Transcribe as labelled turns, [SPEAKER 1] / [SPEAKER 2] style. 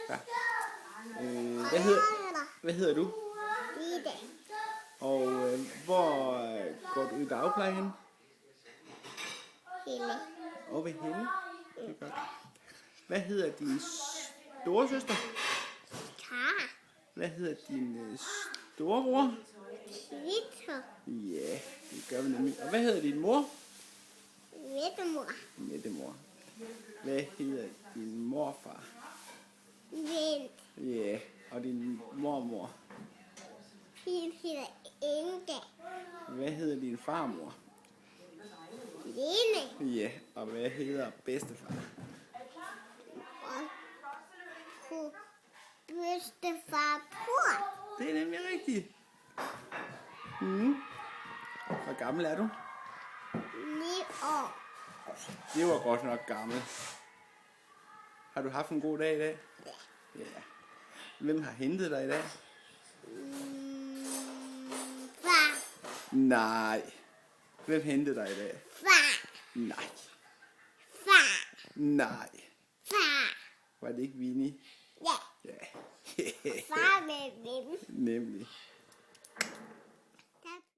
[SPEAKER 1] Ja. Hvad hedder du?
[SPEAKER 2] Lide.
[SPEAKER 1] Og hvor går du i dagpleje hen?
[SPEAKER 2] Helle.
[SPEAKER 1] Og ved Helle? Det er godt. Hvad hedder din storesøster?
[SPEAKER 2] Kara.
[SPEAKER 1] Hvad hedder din storebror?
[SPEAKER 2] Victor.
[SPEAKER 1] Ja, det gør vi nemlig. Og hvad hedder din mor?
[SPEAKER 2] Vettemor.
[SPEAKER 1] Mettemor. Hvad hedder din morfar?
[SPEAKER 2] Vent.
[SPEAKER 1] Ja, og din mormor?
[SPEAKER 2] Hun hedder Inge.
[SPEAKER 1] Hvad hedder din farmor?
[SPEAKER 2] Lene.
[SPEAKER 1] Ja, og hvad hedder bedstefar?
[SPEAKER 2] Og hun bedstefar Port.
[SPEAKER 1] Det er nemlig rigtigt. Hvor gammel er du?
[SPEAKER 2] 9 år.
[SPEAKER 1] Det var godt nok gammel. Har du haft en god dag i dag? Ja. Hvem har hentet dig i dag?
[SPEAKER 2] Far.
[SPEAKER 1] Nej. Hvem hentede dig i dag?
[SPEAKER 2] Far.
[SPEAKER 1] Nej.
[SPEAKER 2] Far.
[SPEAKER 1] Nej.
[SPEAKER 2] Far.
[SPEAKER 1] Var det ikke Vinnie?
[SPEAKER 2] Ja.
[SPEAKER 1] Ja.
[SPEAKER 2] Far med dem.
[SPEAKER 1] Nemlig.